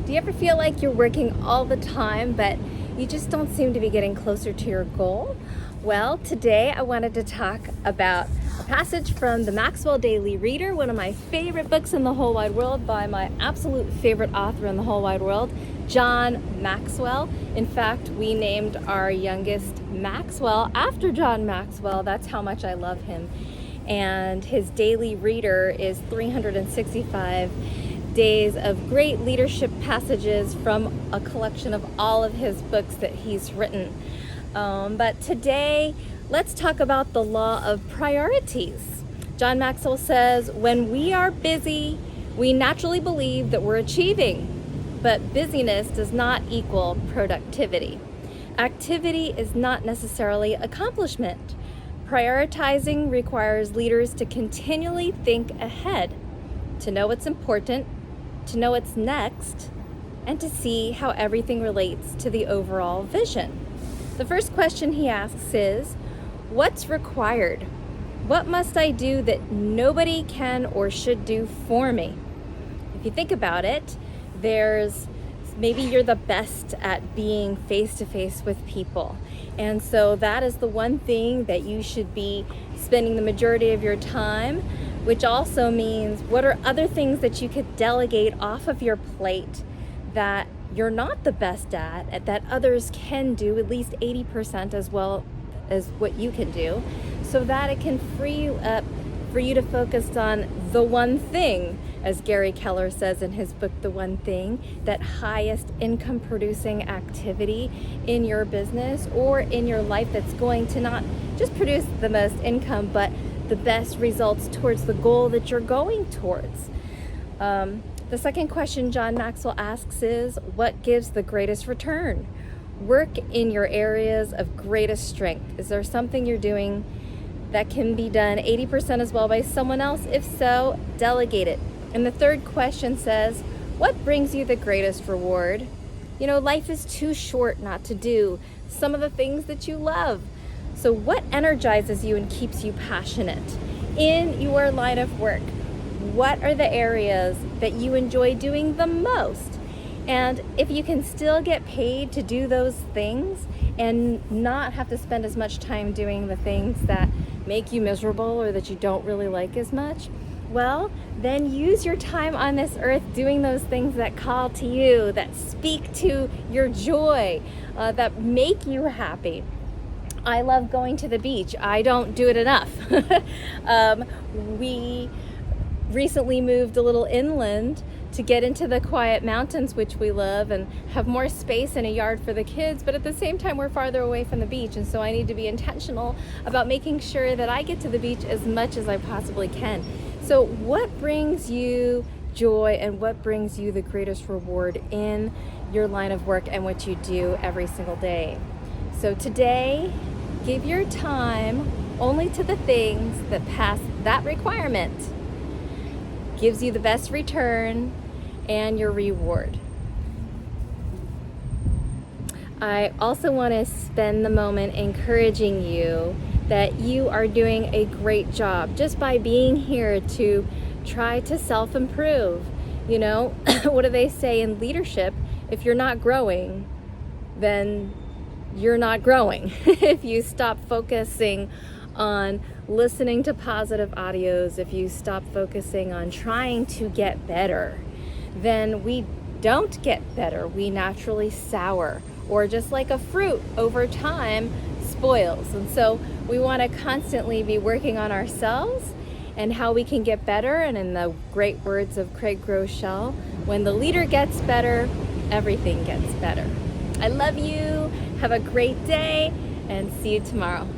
Do you ever feel like you're working all the time, but you just don't seem to be getting closer to your goal? Well, today I wanted to talk about a passage from the Maxwell Daily Reader, one of my favorite books in the whole wide world by my absolute favorite author in the whole wide world, John Maxwell. In fact, we named our youngest Maxwell after John Maxwell. That's how much I love him. And his daily reader is 365 days of great leadership passages from a collection of all of his books that he's written. But today, let's talk about the law of priorities. John Maxwell says, when we are busy, we naturally believe that we're achieving, but busyness does not equal productivity. Activity is not necessarily accomplishment. Prioritizing requires leaders to continually think ahead, to know what's important, to know what's next, and to see how everything relates to the overall vision. The first question he asks is, what's required? What must I do that nobody can or should do for me? If you think about it, maybe you're the best at being face-to-face with people. And so that is the one thing that you should be spending the majority of your time, which also means what are other things that you could delegate off of your plate that you're not the best at that others can do at least 80% as well as what you can do, so that it can free you up for you to focus on the one thing, as Gary Keller says in his book, The One Thing, that highest income producing activity in your business or in your life that's going to not just produce the most income, but the best results towards the goal that you're going towards. The second question John Maxwell asks is, what gives the greatest return? Work in your areas of greatest strength. Is there something you're doing that can be done 80% as well by someone else? If so, delegate it. And the third question says, what brings you the greatest reward? You know, life is too short not to do some of the things that you love. So what energizes you and keeps you passionate in your line of work? What are the areas that you enjoy doing the most? And if you can still get paid to do those things and not have to spend as much time doing the things that make you miserable or that you don't really like as much, well, then use your time on this earth doing those things that call to you, that speak to your joy, that make you happy. I love going to the beach. I don't do it enough. We recently moved a little inland to get into the quiet mountains, which we love, and have more space and a yard for the kids, but at the same time we're farther away from the beach, and so I need to be intentional about making sure that I get to the beach as much as I possibly can. So what brings you joy and what brings you the greatest reward in your line of work and what you do every single day? So today, give your time only to the things that pass that requirement, gives you the best return and your reward. I also want to spend the moment encouraging you that you are doing a great job just by being here to try to self-improve. You know, what do they say in leadership? If you're not growing, then you're not growing. If you stop focusing on listening to positive audios, if you stop focusing on trying to get better, then we don't get better. We naturally sour, or just like a fruit over time spoils. And so we want to constantly be working on ourselves and how we can get better. And in the great words of Craig Groeschel, when the leader gets better, everything gets better. I love you. Have a great day and see you tomorrow.